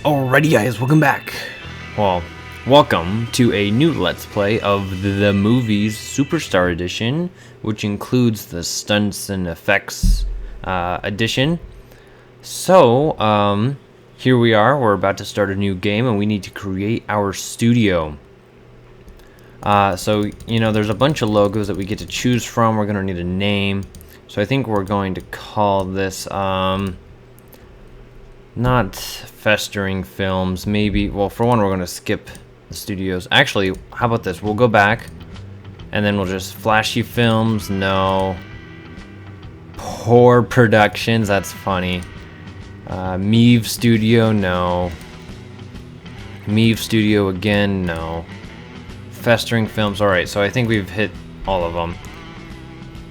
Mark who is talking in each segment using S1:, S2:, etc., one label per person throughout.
S1: Alrighty guys, welcome back. Well, welcome to a new Let's Play of the Movies Superstar Edition, which includes the Stunts and Effects edition. So, here we are, we're about to start a new game and we need to create our studio. So, there's a bunch of logos that we get to choose from. We're going to need a name. So I think we're going to call this, not Festering Films, maybe. Well, for one, we're going to skip the studios. Actually, how about this? We'll go back, and then we'll just Flashy Films, no. Poor Productions, that's funny. Meave Studio, no. Meave Studio again, no. Festering Films, alright, so I think we've hit all of them.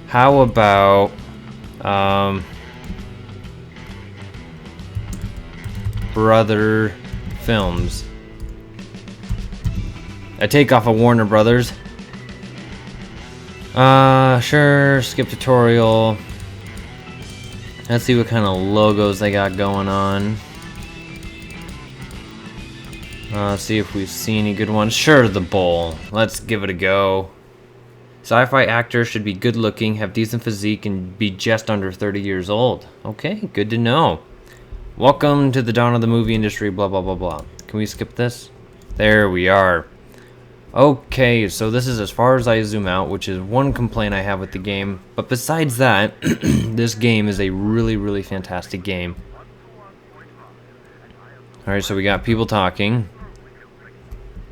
S1: How about, Brother Films. A takeoff of Warner Brothers. Sure, skip tutorial. Let's see what kind of logos they got going on. See if we see any good ones. Sure, the Bull. Let's give it a go. Sci-fi actors should be good looking, have decent physique, and be just under 30 years old. Okay, good to know. Welcome to the dawn of the movie industry, blah, blah, blah, blah. Can we skip this? There we are. Okay, so this is as far as I zoom out, which is one complaint I have with the game. But besides that, this game is a really, really fantastic game. Alright, so we got people talking.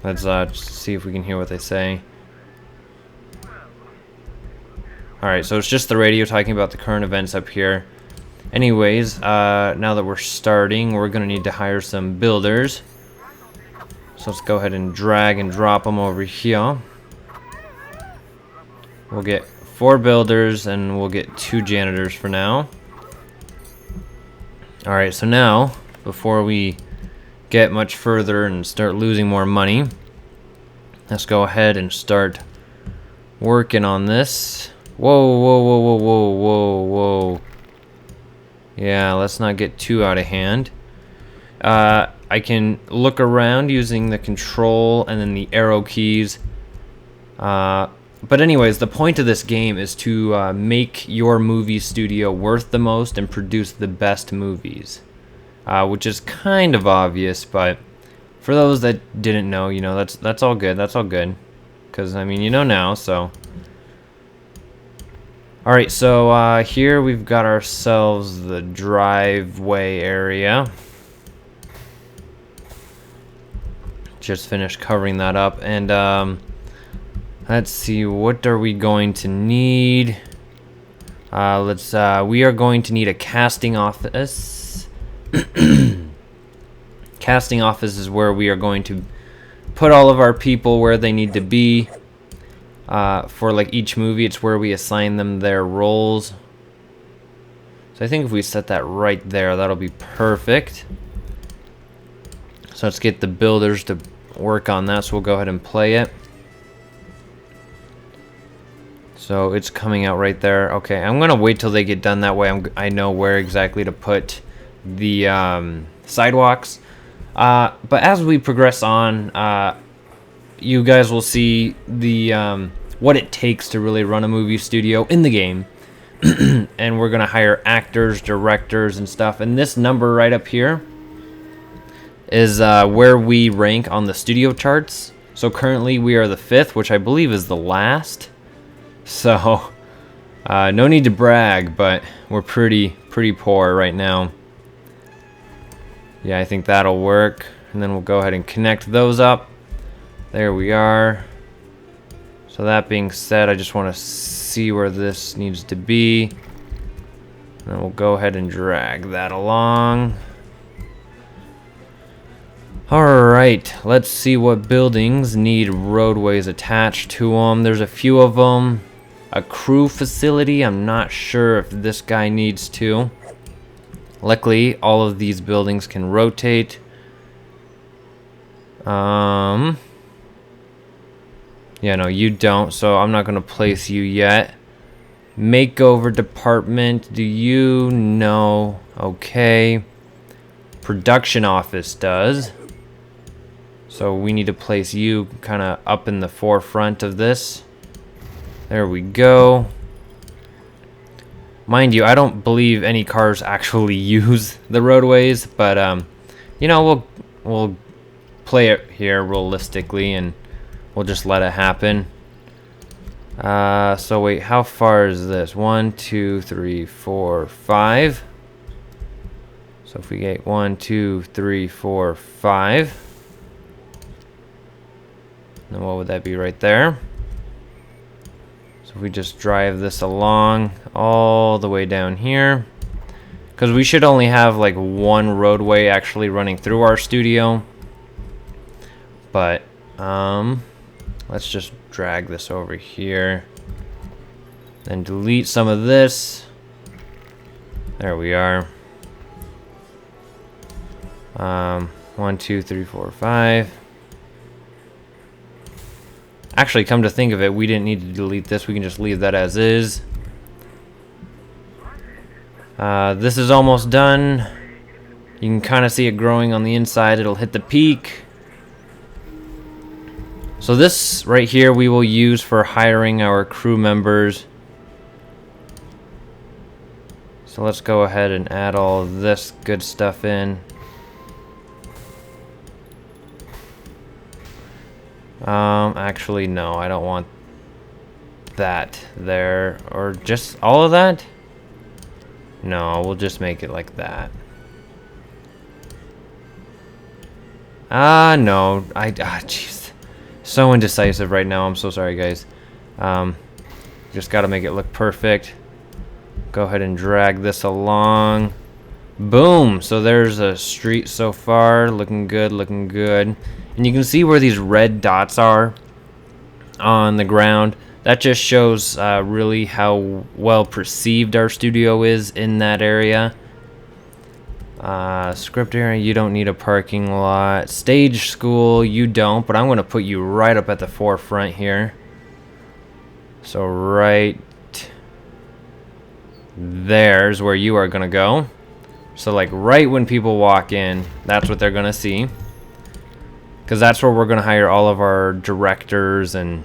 S1: Let's see if we can hear what they say. Alright, so it's just the radio talking about the current events up here. Anyways, now that we're starting, we're going to need to hire some builders. So let's go ahead and drag and drop them over here. We'll get 4 builders and we'll get 2 janitors for now. Alright, so now, before we get much further and start losing more money, let's go ahead and start working on this. Whoa, whoa, whoa, whoa, whoa, whoa, whoa. Yeah, let's not get too out of hand. I can look around using the control and then the arrow keys. But anyways, the point of this game is to make your movie studio worth the most and produce the best movies. Which is kind of obvious, but for those that didn't know, that's all good. That's all good. Because, I mean, you know now, so... Alright, so here we've got ourselves the driveway area. Just finished covering that up, and let's see, what are we going to need? We are going to need a casting office. Casting office is where we are going to put all of our people where they need to be. For like each movie, it's where we assign them their roles. So I think if we set that right there, that'll be perfect. So let's get the builders to work on that. So we'll go ahead and play it. So it's coming out right there. Okay, I'm gonna wait till they get done. That way I know where exactly to put the sidewalks. But as we progress on, you guys will see the what it takes to really run a movie studio in the game. And we're gonna hire actors, directors, and stuff. And this number right up here is where we rank on the studio charts. So currently we are the 5th, which I believe is the last. So no need to brag, but we're pretty poor right now. Yeah, I think that'll work. And then we'll go ahead and connect those up. There we are. So that being said, I just want to see where this needs to be. And then we'll go ahead and drag that along. Alright, let's see what buildings need roadways attached to them. There's a few of them. A crew facility, I'm not sure if this guy needs to. Luckily, all of these buildings can rotate. Yeah, no, you don't, so I'm not going to place you yet. Makeover department, do you know? Okay. production office does. So we need to place you kind of up in the forefront of this. There we go. Mind you, I don't believe any cars actually use the roadways, but you know, we'll play it here realistically and we'll just let it happen. So wait, how far is this? 1, 2, 3, 4, 5. So if we get 1, 2, 3, 4, 5. Then what would that be right there? So if we just drive this along all the way down here, because we should only have like one roadway actually running through our studio. But let's just drag this over here. Then delete some of this. There we are. 1, 2, 3, 4, 5. Actually, come to think of it, we didn't need to delete this. We can just leave that as is. This is almost done. You can kind of see it growing on the inside. It'll hit the peak. So this right here we will use for hiring our crew members. So let's go ahead and add all of this good stuff in. Actually, no, I don't want that there. Or just all of that? No, we'll just make it like that. No. Jeez. So indecisive right now. I'm so sorry, guys. Just gotta make it look perfect. Go ahead and drag this along. Boom! So there's a street so far. Looking good, looking good. And you can see where these red dots are on the ground. That just shows really how well perceived our studio is in that area. Script area, you don't need a parking lot. Stage school, you don't, but I'm going to put you right up at the forefront here. So right there's where you are going to go. So like right when people walk in, that's what they're going to see. Because that's where we're going to hire all of our directors and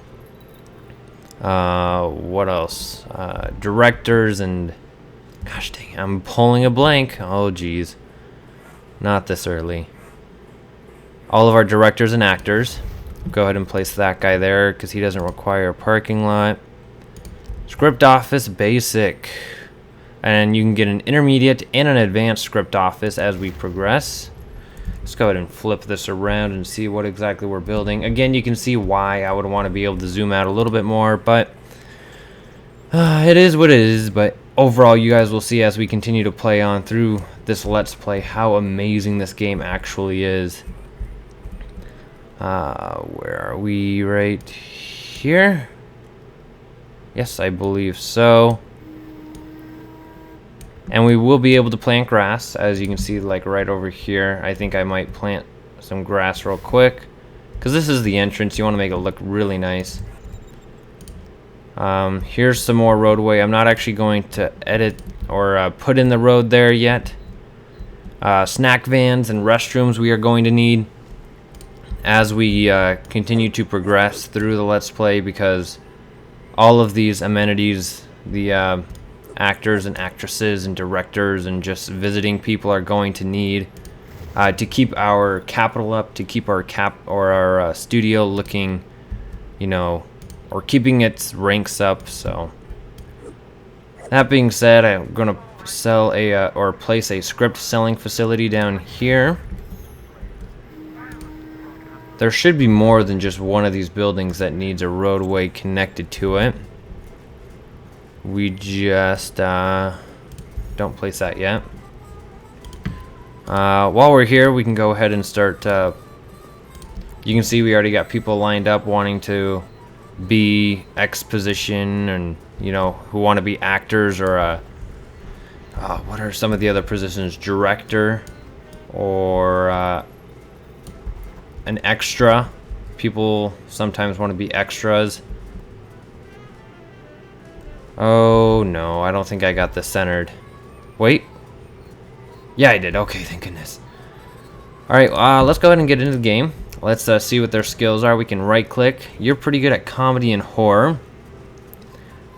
S1: what else? Directors and gosh dang, I'm pulling a blank. Oh geez, not this early. All of our directors and actors. Go ahead and place that guy there because he doesn't require a parking lot. Script office basic, and you can get an intermediate and an advanced script office as we progress. Let's go ahead and flip this around and see what exactly we're building. Again, you can see why I would want to be able to zoom out a little bit more, but it is what it is. But overall, you guys will see as we continue to play on through this Let's Play how amazing this game actually is. Where are we? Right here? Yes, I believe so. And we will be able to plant grass, as you can see, like right over here. I think I might plant some grass real quick, because this is the entrance. You want to make it look really nice. Here's some more roadway. I'm not actually going to edit or put in the road there yet. Snack vans and restrooms we are going to need as we continue to progress through the Let's Play, because all of these amenities, the actors and actresses and directors and just visiting people are going to need to keep our capital up, to keep our studio looking, you know, or keeping its ranks up. So that being said, I'm gonna sell or place a script selling facility down here. There should be more than just one of these buildings that needs a roadway connected to it. We just don't place that yet. While we're here, we can go ahead and start. You can see we already got people lined up wanting to be exposition, and you know, who want to be actors, or what are some of the other positions? Director, or an extra. People sometimes want to be extras. Oh no, I don't think I got this centered. Wait. Yeah, I did. Okay, thank goodness. Alright, let's go ahead and get into the game. Let's see what their skills are. We can right click. You're pretty good at comedy and horror.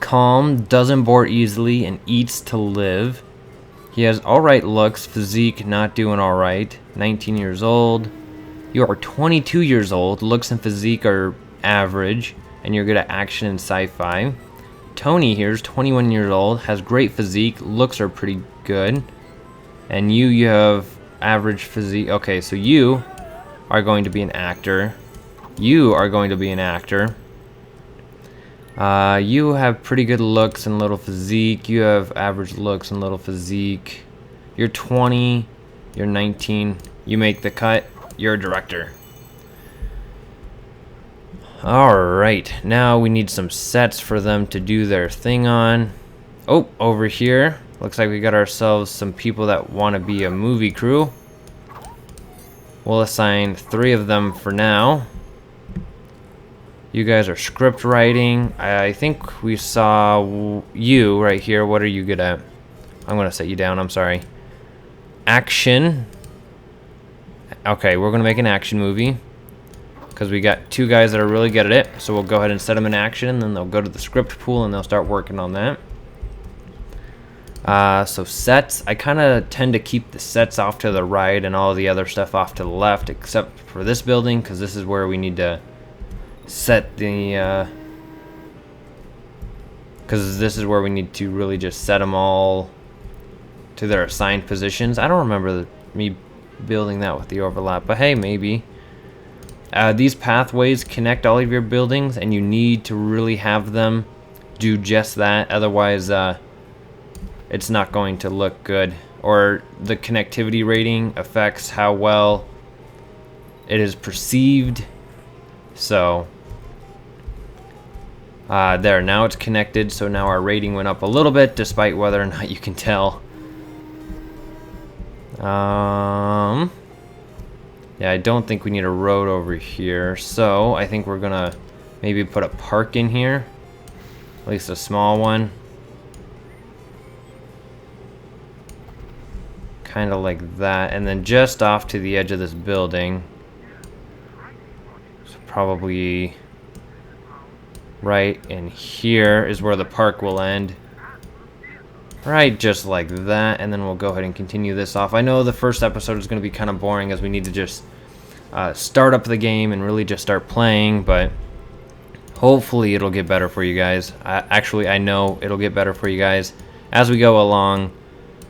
S1: Calm, doesn't bore easily, and eats to live. He has alright looks, physique not doing alright. 19 years old. You are 22 years old. Looks and physique are average, and you're good at action and sci-fi. Tony here is 21 years old, has great physique, looks are pretty good. And you have average physique. Okay, so you are going to be an actor. You are going to be an actor. You have pretty good looks and little physique. You have average looks and little physique. You're 20. You're 19. You make the cut. You're a director. Alright, now we need some sets for them to do their thing on. Oh, over here. Looks like we got ourselves some people that want to be a movie crew. We'll assign 3 of them for now. You guys are script writing. I think we saw you right here. What are you good at? I'm going to set you down. I'm sorry. Action. Okay, we're going to make an action movie. Because we got 2 guys that are really good at it. So we'll go ahead and set them in action. And then they'll go to the script pool and they'll start working on that. So sets. I kind of tend to keep the sets off to the right and all the other stuff off to the left. Except for this building. Because this is where we need to set the because this is where we need to really just set them all to their assigned positions. I don't remember me building that with the overlap, but hey, maybe. These pathways connect all of your buildings, and you need to really have them do just that. Otherwise, it's not going to look good. Or the connectivity rating affects how well it is perceived. So there, now it's connected, so now our rating went up a little bit, despite whether or not you can tell. Yeah, I don't think we need a road over here, so I think we're gonna maybe put a park in here, at least a small one. Kind of like that, and then just off to the edge of this building. So probably right in here is where the park will end. Right, just like that, and then we'll go ahead and continue this off. I know the first episode is going to be kind of boring as we need to just start up the game and really just start playing, but hopefully it'll get better for you guys. Actually, I know it'll get better for you guys as we go along,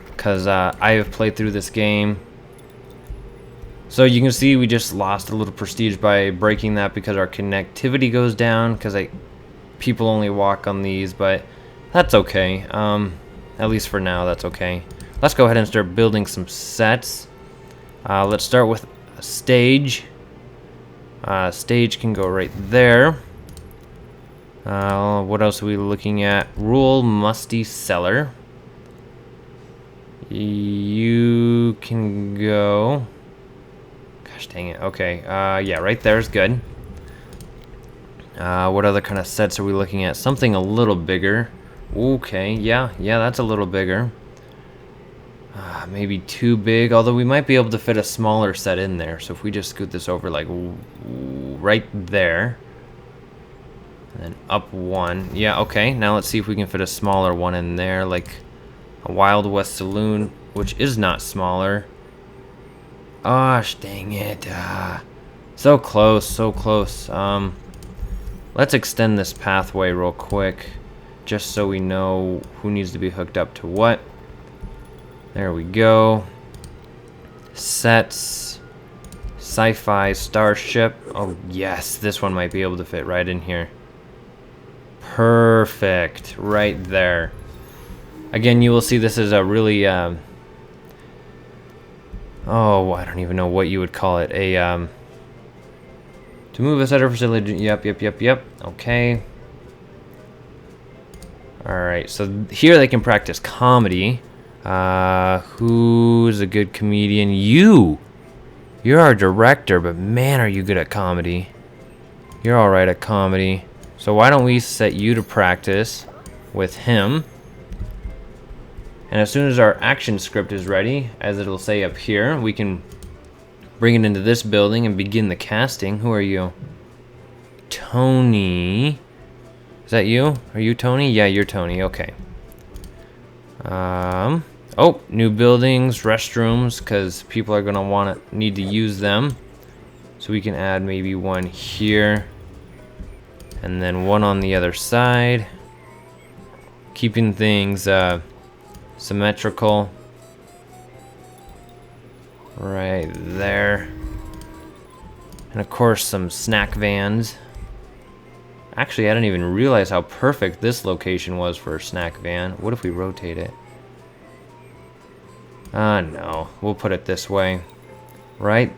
S1: because I have played through this game. So you can see we just lost a little prestige by breaking that because our connectivity goes down, because people only walk on these, but that's okay. At least for now, that's okay. Let's go ahead and start building some sets. Let's start with a stage. Stage can go right there. What else are we looking at? Rule musty cellar. You can go. Gosh dang it. Okay. Yeah, right there is good. What other kind of sets are we looking at? Something a little bigger. Okay, yeah, that's a little bigger. Maybe too big, although we might be able to fit a smaller set in there. So if we just scoot this over like right there, and then up one. Yeah, okay, now let's see if we can fit a smaller one in there, like a Wild West Saloon, which is not smaller. Gosh, dang it. So close, so close. Let's extend this pathway real quick, just so we know who needs to be hooked up to what. There we go. Sets. Sci-fi starship. Oh yes, this one might be able to fit right in here. Perfect. Right there. Again, you will see this is a really oh, I don't even know what you would call it. To move a setter facility. Yep. Okay. Alright, so here they can practice comedy. Who's a good comedian? You! You're our director, but man, are you good at comedy. You're alright at comedy. So why don't we set you to practice with him. And as soon as our action script is ready, as it'll say up here, we can bring it into this building and begin the casting. Who are you? Tony. Is that you? Are you Tony? Yeah, you're Tony. Okay. Oh, new buildings, restrooms, because people are gonna need to use them. So we can add maybe one here, and then one on the other side, keeping things symmetrical. Right there. And of course some snack vans. Actually, I didn't even realize how perfect this location was for a snack van. What if we rotate it? No. We'll put it this way. Right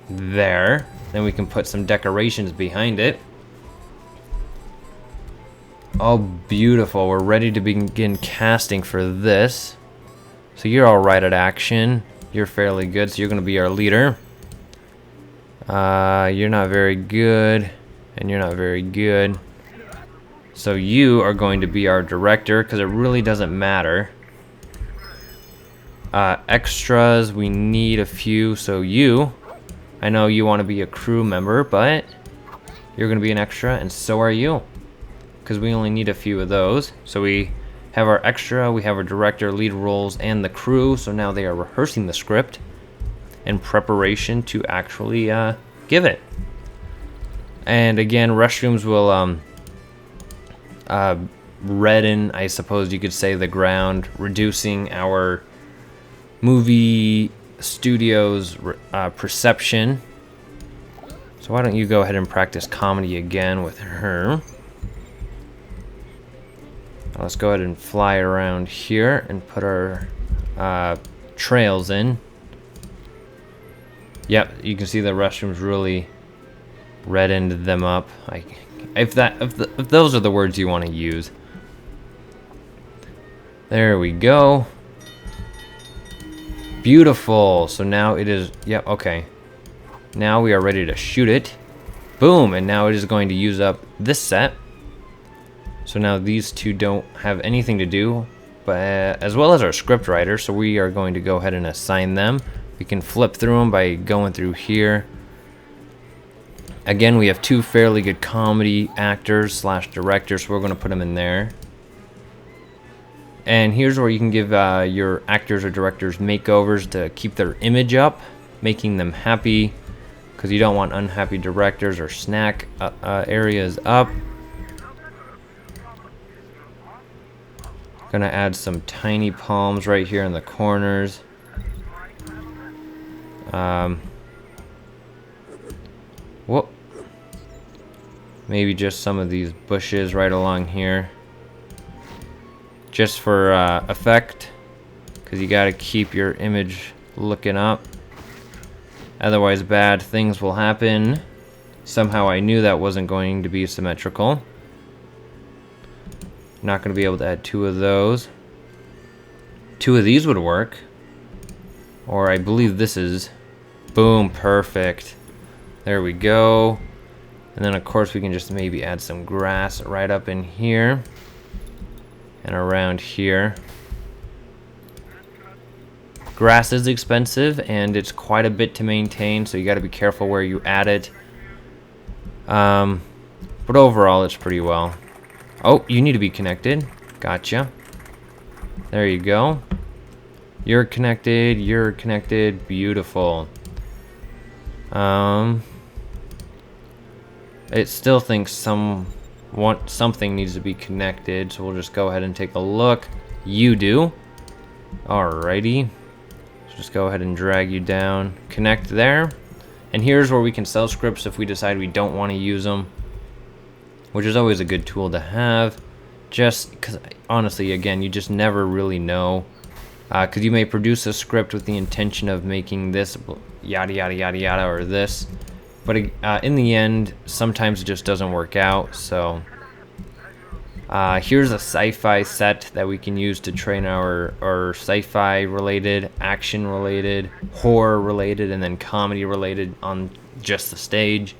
S1: there. Then we can put some decorations behind it. Oh, beautiful. We're ready to begin casting for this. So you're all right at action. You're fairly good, so you're going to be our leader. You're not very good. And you're not very good. So you are going to be our director, because it really doesn't matter. Extras, we need a few. So you, I know you want to be a crew member, but you're going to be an extra, and so are you. Because we only need a few of those. So we have our extra, we have our director, lead roles, and the crew. So now they are rehearsing the script in preparation to actually give it. And again, restrooms will redden, I suppose you could say, the ground, reducing our movie studio's perception. So why don't you go ahead and practice comedy again with her. Let's go ahead and fly around here and put our trails in. Yep, you can see the restrooms really reddened them up. If those are the words you want to use. There we go. Beautiful. So now it is, yeah, okay. Now we are ready to shoot it. Boom, and now it is going to use up this set. So now these two don't have anything to do, but as well as our script writer, so we are going to go ahead and assign them. We can flip through them by going through here. Again, we have two fairly good comedy actors slash directors, so we're going to put them in there. And here's where you can give your actors or directors makeovers to keep their image up, making them happy, because you don't want unhappy directors or snack areas up. Gonna add some tiny palms right here in the corners. Whoop. Maybe just some of these bushes right along here. Just for effect, because you gotta keep your image looking up. Otherwise bad things will happen. Somehow I knew that wasn't going to be symmetrical. Not going to be able to add two of those. Two of these would work. Or I believe this is. Boom, perfect. There we go. And then of course we can just maybe add some grass right up in here. And around here. Grass is expensive and it's quite a bit to maintain, so you got to be careful where you add it. But overall it's pretty well. Oh, you need to be connected. Gotcha. There you go. You're connected. You're connected. Beautiful. It still thinks something needs to be connected, so we'll just go ahead and take a look. You do. Alrighty. So just go ahead and drag you down. Connect there. And here's where we can sell scripts if we decide we don't want to use them, which is always a good tool to have, just because honestly, again, you just never really know, because you may produce a script with the intention of making this yada yada yada yada or this, but in the end sometimes it just doesn't work out. So here's a sci-fi set that we can use to train our sci-fi related, action related, horror related, and then comedy related on just the stage.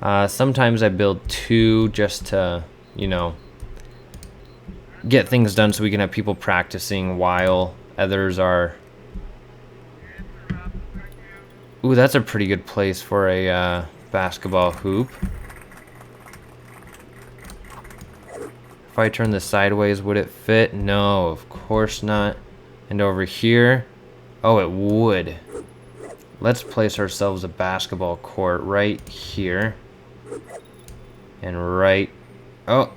S1: Sometimes I build two just to, you know, get things done so we can have people practicing while others are Ooh, that's a pretty good place for a basketball hoop. If I turn this sideways, would it fit? No, of course not. And over here, oh, it would. Let's place ourselves a basketball court right here. And right, oh.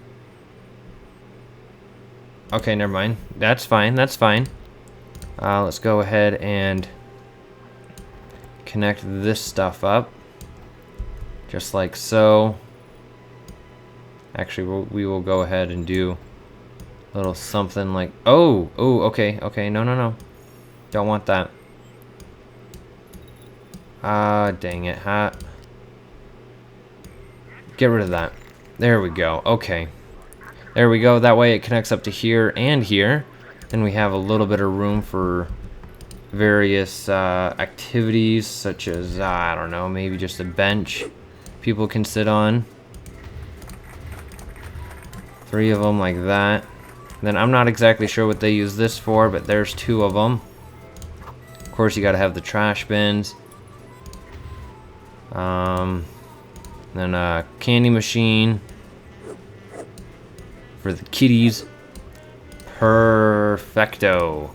S1: Okay, never mind. That's fine, that's fine. Let's go ahead and connect this stuff up. Just like so. Actually, we will go ahead and do a little something like, oh, okay, no. Don't want that. Dang it, get rid of that. There we go, okay. There we go, that way it connects up to here and here. Then we have a little bit of room for various activities, such as, I don't know, maybe just a bench people can sit on. 3 of them like that. Then I'm not exactly sure what they use this for, but there's 2 of them. Of course, you gotta have the trash bins. Then a candy machine for the kitties. Perfecto.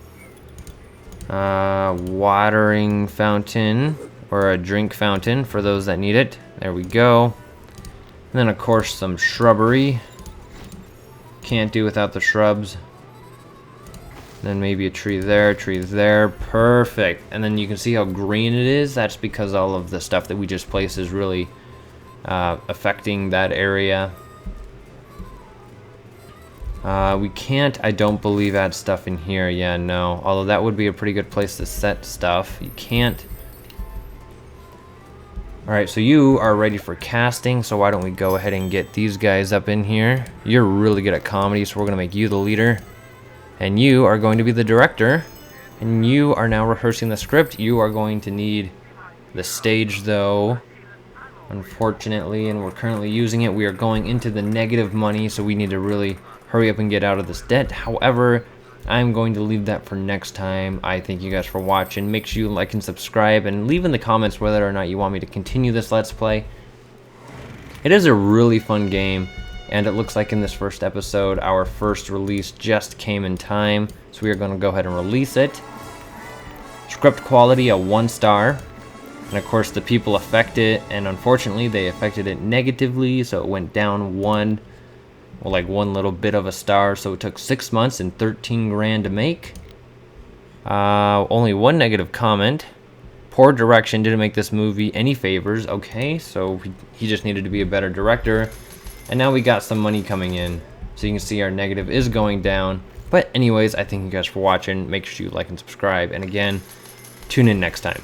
S1: Watering fountain, or a drink fountain for those that need it. There we go. And then of course some shrubbery. Can't do without the shrubs. Then maybe a tree there, perfect. And then you can see how green it is. That's because all of the stuff that we just placed is really affecting that area. We can't, I don't believe, add stuff in here. Yeah, no. Although that would be a pretty good place to set stuff. You can't. Alright, so you are ready for casting, so why don't we go ahead and get these guys up in here. You're really good at comedy, so we're going to make you the leader. And you are going to be the director. And you are now rehearsing the script. You are going to need the stage, though. Unfortunately, and we're currently using it. We are going into the negative money, so we need to really hurry up and get out of this debt. However, I'm going to leave that for next time. I thank you guys for watching. Make sure you like and subscribe, and leave in the comments whether or not you want me to continue this Let's Play. It is a really fun game, and it looks like in this first episode, our first release just came in time, so we are going to go ahead and release it. Script quality, a 1-star. And of course, the people affect it, and unfortunately, they affected it negatively, so it went down one little bit of a star. So it took 6 months and 13 grand to make. Only 1 negative comment. Poor direction, didn't make this movie any favors. Okay, so he just needed to be a better director. And now we got some money coming in, so you can see our negative is going down. But anyways, I thank you guys for watching. Make sure you like and subscribe, and again, tune in next time.